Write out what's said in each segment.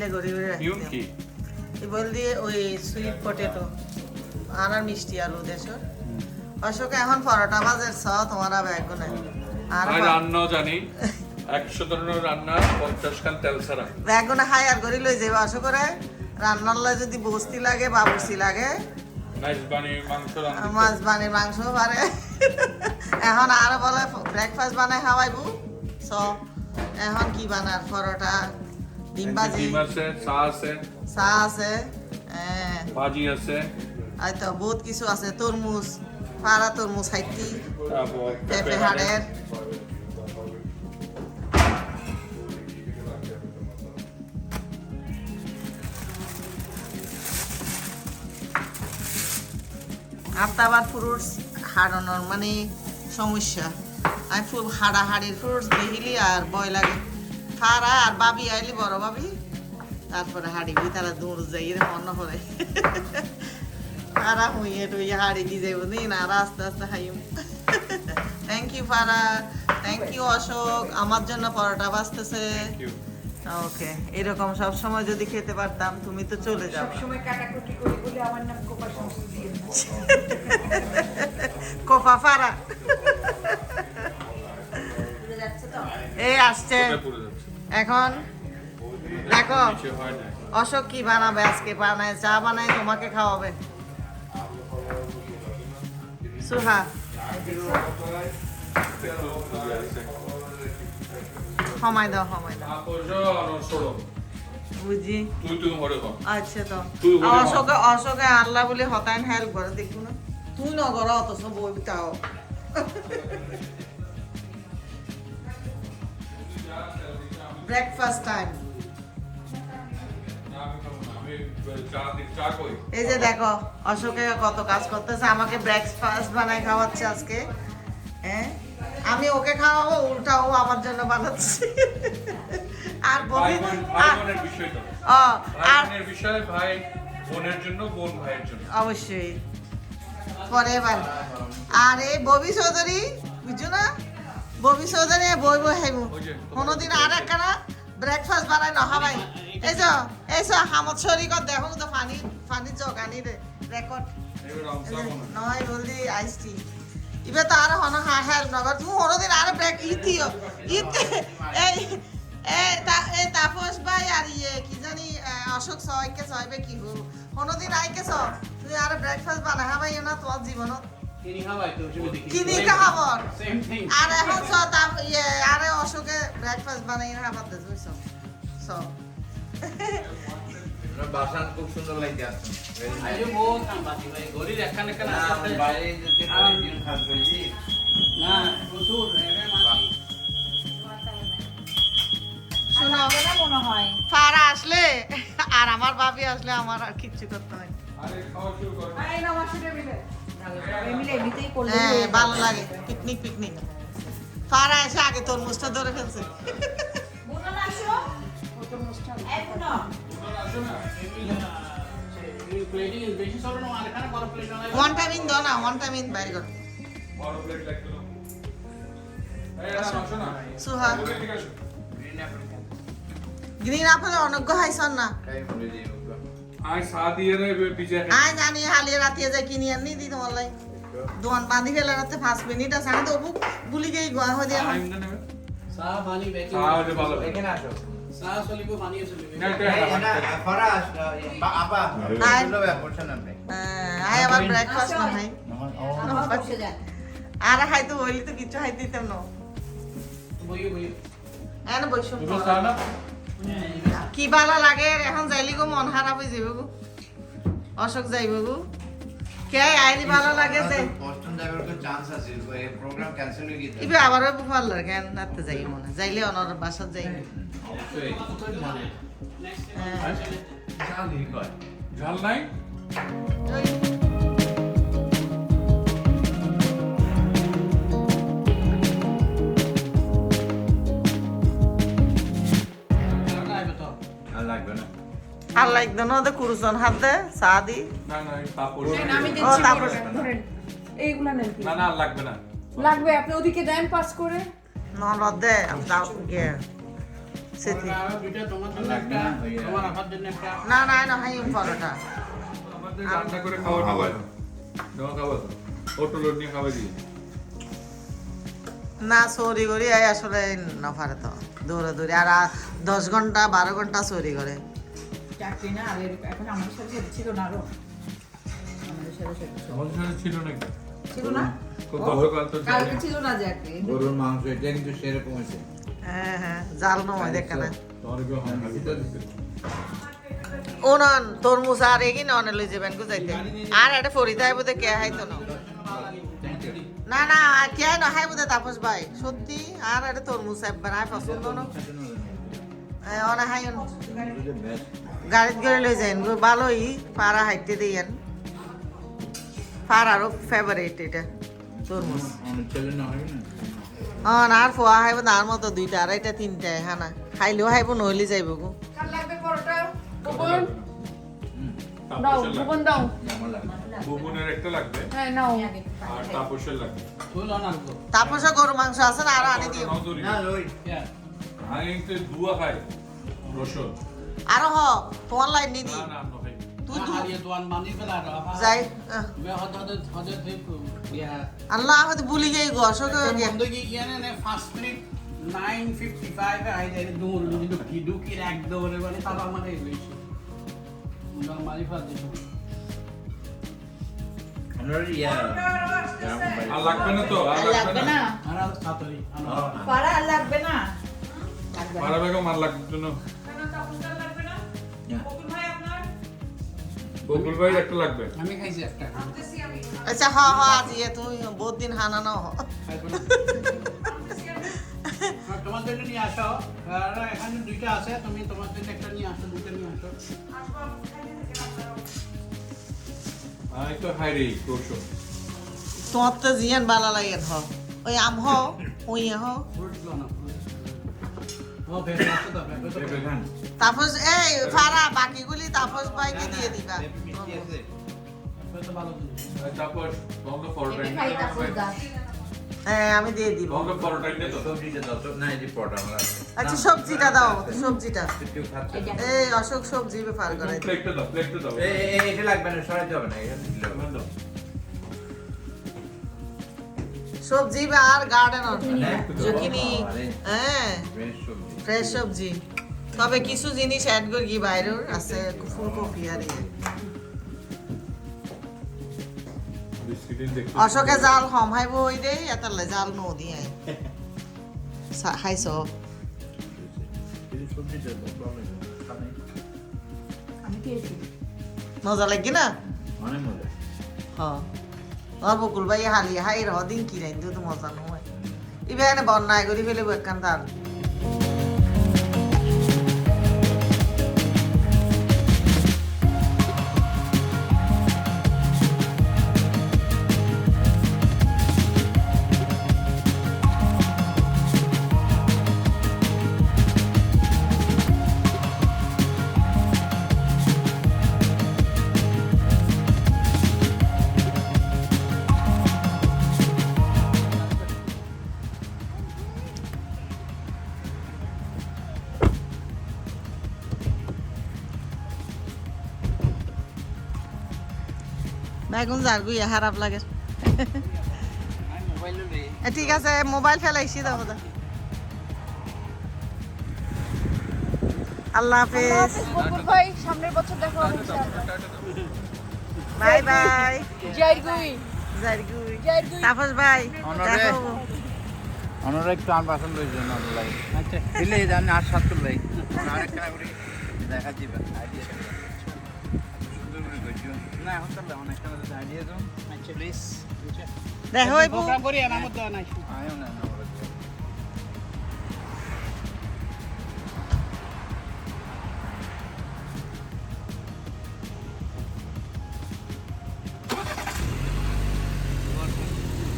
ফ্রিজে ঘুরে ঘুরে রাখি কি এই বল দিয়ে ওই সুইট পটেটো আর মিষ্টি আলু দেশর অশোক এখন পরোটা বাজের ছ তোমারা ব্যাগ না আর রান্না জানি 100 ধরনের রান্না 50 খান তেল ছাড়া ব্যাগ না হাই আর করে লই যাবে অশোক করে রান্নার লাই যদি বস্তি লাগে বা বস্তি লাগে মাছ বানিয়ে মাংস পারে এখন আর বলে ব্রেকফাস্ট বানাই খাওয়াইবো স এখন কি বানার পরোটা ডিম ভাজি চা আছে ভাজি আছে এই তো বহুত কিছু আছে তরমুজ পাড়া তরমুজ খাইতি পেঁপে হাড়ের আবার ফ্রুটস হারানোর মানে সমস্যা আমি ফুল হাড়াহাড়ির ফ্রুটস দেখিলি আর ভয় লাগে ফারা আর বাবি আইলি বড় বাবি তারপরে হাড়িবি তারা দূর যাই অন্য করে ফারা হুইয়ে টুইয়ে হাড়ি দিয়ে যাবো দিন আর আস্তে আস্তে খাইম thank you Farah thank you Ashok আমার জন্য পরোটা বাঁচতেছে ওকে এরকম সব সময় যদি খেতে পারতাম তুমি তো চলে যাও সবসময় কাটাকুটি করে বলে আমার নাম কোপা শামসু দিয়ে কোপা ফারা পুরো যাচ্ছে তো এই আসছে এখন দেখো অশোক কি বানাবে আজকে বানায় চা বানায় তোমাকে খাওয়াবে সুহা সময় দাও বুঝি আচ্ছা তো অশোকে আল্লাহ বলে হতায়ন হেল্প করে দেখবো না তুই নগর অত বই তাও ব্রেকফাস্ট টাইম এই যে দেখো অশোকে কত কাজ করতেছে আমাকে ব্রেকফাস্ট বানায় খাওয়াচ্ছে আজকে হ্যাঁ আমি ওকে খাওয়াবো উল্টা ও আমার জন্য বানাচ্ছে আর ববি ভাই বোনের জন্য বোন ভাইয়ের জন্য অবশ্যই পরে এবার আর এই ববি চৌধুরী বুঝছো না ববি চৌধুরী বই বই হাইবো কোনোদিন আর একখানা ব্রেকফাস্ট বানাই নহাবাই এই যে হামদ শরীকত দেখো তো ফানি জগ আনি রে রেকর্ড নয় বললি আইসটি ইবে তো আর হন হেল্প নগর তুমি কোনোদিন আর ব্রেক ইতিও এই তাপস ভাই আর ইয়ে কি জানি অশোক সয়কে সয়বে কি হো কোনোদিন আইকে স তুই আর ব্রেকফাস্ট বানা হাবাই না তোর জীবনত কিনি খাবার আর এখন ইয়ে আরে অশোকে ব্রেকফাস্ট বানাই খাবার দে বুঝছো সব বাসান খুব সুন্দর লাগে আছে আরে বহুত কাম বাকি ভাই গরির একখান একখান আসতে বাইরে যেতে দিন খাস বলছি না প্রচুর এরে মাটি শোনো না মনে হয় ফারা আসলে আর আমার ভাবি আসলে আমার আর কিচ্ছু করতে হয় আরে খাওয়া শুরু করো আরে না আমার সাথে মিলে মিলে এমনিতেই করলে হ্যাঁ ভালো লাগে পিকনিক ফারা এসে আগে তরমুজটা ধরে ফেলছে বোনা আসো কত মুস্টাল এই বোনা প্লেটিং ইজ বেশি সরো না আর এখানে বড় প্লেট না ওয়ান টাইম ইন দাও না ওয়ান টাইম ইন বাইরে করো বড় প্লেট লাগতো এই আসো না সুহা ঠিক আছে গ্রিন আপেল অনগ্য হাইছন না তাই বলে দিই আই সাদি রে বিজে আয় জানি হালিয়ে রাতিয়ে যাই কিনি আনি দি তোমার লাই দোকান বাঁধি ফেলে রাতে 5 মিনিট আছে আমি তো ভুলি গেই গোয়া হয়ে দিয়া টাইম না নেবে সা পানি বেকি সা হলে ভালো এখানে আসো সা সলিবো পানি সলিবো না এটা ফরাস আপা বললো বলছেন আপনি আয় আবার ব্রেকফাস্ট না ভাই বসে যান আর হাইতো হইলি তো কিছু হাই দিতাম না বইও এন বইছো তুমি খা না কি ভালো লাগে এখন যাইলি গো মন খারাপ হয়ে যাবে গো অশোক যাইব গো কে আইলি ভালো লাগে যে বস্টন যাবার কোনো চান্স আছে এই প্রোগ্রাম ক্যান্সেল হয়ে গেছে ইবে আবার ওই ভাল লাগে কেন নাতে যাই মনে যাইলে অনর বাসাত যাই অবশ্যই জাল হি কয় ঝাল নাই আর লাগবে না আর লাগতো না ওদের কুরুসন হাত দে চা দি না পাপড় আমি ও দিচ্ছি তারপর ধরেন এইগুলা নেন কি না আর লাগবে না লাগবে আপনি ওদিকে দেন পাস করে ননদ দে দাও গে সেটি আরো দুইটা তোমার জন্য লাগবে একটা, না, ওই, তোমার আপার জন্য একটা। না না না হাই পরোটা আমাদের রান্না করে খাওয়ানো হয় নেওয়া খাওয়া তো হোটেল নিয়ে খাওয়া দিয়ে না চুরি করি এই আসলে নফারে তো দৌড়ে দৌড়ে আর 10 ঘন্টা 12 ঘন্টা চুরি করে চাকরি না আর এখন আমাদের সাথে সাথে ছিল না আরো আমাদের সাথে সাথে ছিল। আমাদের সাথে ছিল নাকি ছিল না গতকাল তো কালকে ছিল না চাকরি গরুর মাংস এটা কিন্তু সেরকম হয়েছে হ্যাঁ হ্যাঁ জাল নয় দেখে না তোমার কেউ হয় না ওনন তরমুজ আর এগি ননে লই যাবেন গুজাইতে আর এটা ফরিদা আইবো দে কে হাইতো না না না কে না হাইবো দে তাপস ভাই সত্যি আর এটা তরমুজ একবার আই পছন্দ না অনা হাইন গাড়িত করে লই যাইন গো ভালোই পাড়া হাইতে দেন পাড়ারও ফেভারিট এটা তরমুজ অনেক ছেলে না হয় না আর ফোয়া হাইব না আর মতো 2টা 2.5টা 3টা হানা খাইলেও হাইব নইলে যাইব গো কাল লাগবে পরোটা বুবন দাও তাপসের বুবন দাও আমার লাগে বুবুনের একটা লাগবে হ্যাঁ নাও আর তাপসের লাগবে ফুল অনার্গ। তারপরে গরু মাংস আছে না আরো আনি দিও না ওই Yeah. আমি তো দুয়া খাই রসুন আরো হ তোমার লাইন নি দি না না আমরা খাই তুই Nah, hari tuan mandi belar apa? যাই Be ada itu ya. আল্লাহ হয়তো ভুলি যাই গো Ashok Untuk ini fast food 9:55 ay dari dur duduk kira ek dore bani taba amare beshi. Undang mali fast itu. আমরা ইয়া আর লাগবে না তো আর লাগবে না Ara satu ni. পারা আর লাগবে না লাগবে না মারা বেগম আর লাগবে না বকুল ভাই একটা লাগবে Kami kaisi একটা. আচ্ছা হ হ আজ ইয়ে তুই বহুত দিন হানা না হ তোমার জন্য নিয়ে আসো আর এখানে দুইটা আছে তুমি তোমার জন্য একটা নিয়ে আসো দুইটা নিয়ে আসো আমি তো খাই রে রসুন তোমার তো জিয়ান বালা লাগে হ ওই আম হ ওই হ ফ্রুট গুলো না ও বেশ আছে তো পেঁপে খান তাপস এই ফারা বাকিগুলি তাপস ভাইকে দিয়ে দিবা মিষ্টি আছে তো ভালো জিনিস তারপর বঙ্গ পরোটা খাই তারপর দা হ্যাঁ আমি দিয়ে দিব বঙ্গ পরোটা নিয়ে তো সবজিটা দাও তো না এই যে পরোটা আমার আছে আচ্ছা সবজিটা দাও সবজিটা কেউ খাচ্ছে না। এই অশোক সবজি ব্যাপার করে প্লেটটা দাও এটা লাগবে না সরাইতে হবে না এখানে দিলে হবে। দাও সবজি বা আর গার্ডেন জকিনি হ্যাঁ ফ্রেশ সবজি ফ্রেশ সবজি তবে কিছু জিনিস অ্যাড করি কি বাইরের আছে ফুলকপি আর ইয়ে বিস্কিট দেখতে অশোকে জাল হমাইব হই দেই এতলে জাল নো দিয়ে খাইছ এই সবজিটা ভালো লাগে খাবে আমি খেয়েছি মজা লাগি না অনেক মজা হ্যাঁ আর বকুল ভাই হালি হাই রহ দিন কি রাইন তো মজা নয় ইবে এনে বন্যায় করি ফেলে একখান তার বেগুন জারগুই খারাপ লাগে মোবাইল রে ঠিক আছে মোবাইল ফেলাইছি দাও দা আল্লাহ হাফেজ বুবুল ভাই সামনের বছর দেখা হবে ইনশাআল্লাহ বাই বাই জয়গুই জারগুই জয়গুই তাপস ভাই অনরে। দেখো অনরা একটু আন পছন্দ হয়েছে না লাই আচ্ছা দিলে জানি আর সাত লাই আরেকটা করে দেখা দিবেন আইডিয়া সুন্দর করে কইছো না এখন তো অনেকটা আইডিয়া দাও আচ্ছা প্লিজ দেখো এই প্রোগ্রাম করি আমার মত নাই আয়ো না না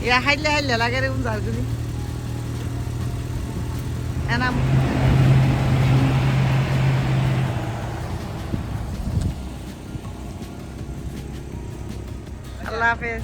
ইয়া হাইলে হাইলে লাগে রে জারগুলি এনাম আল্লাহ হাফেজ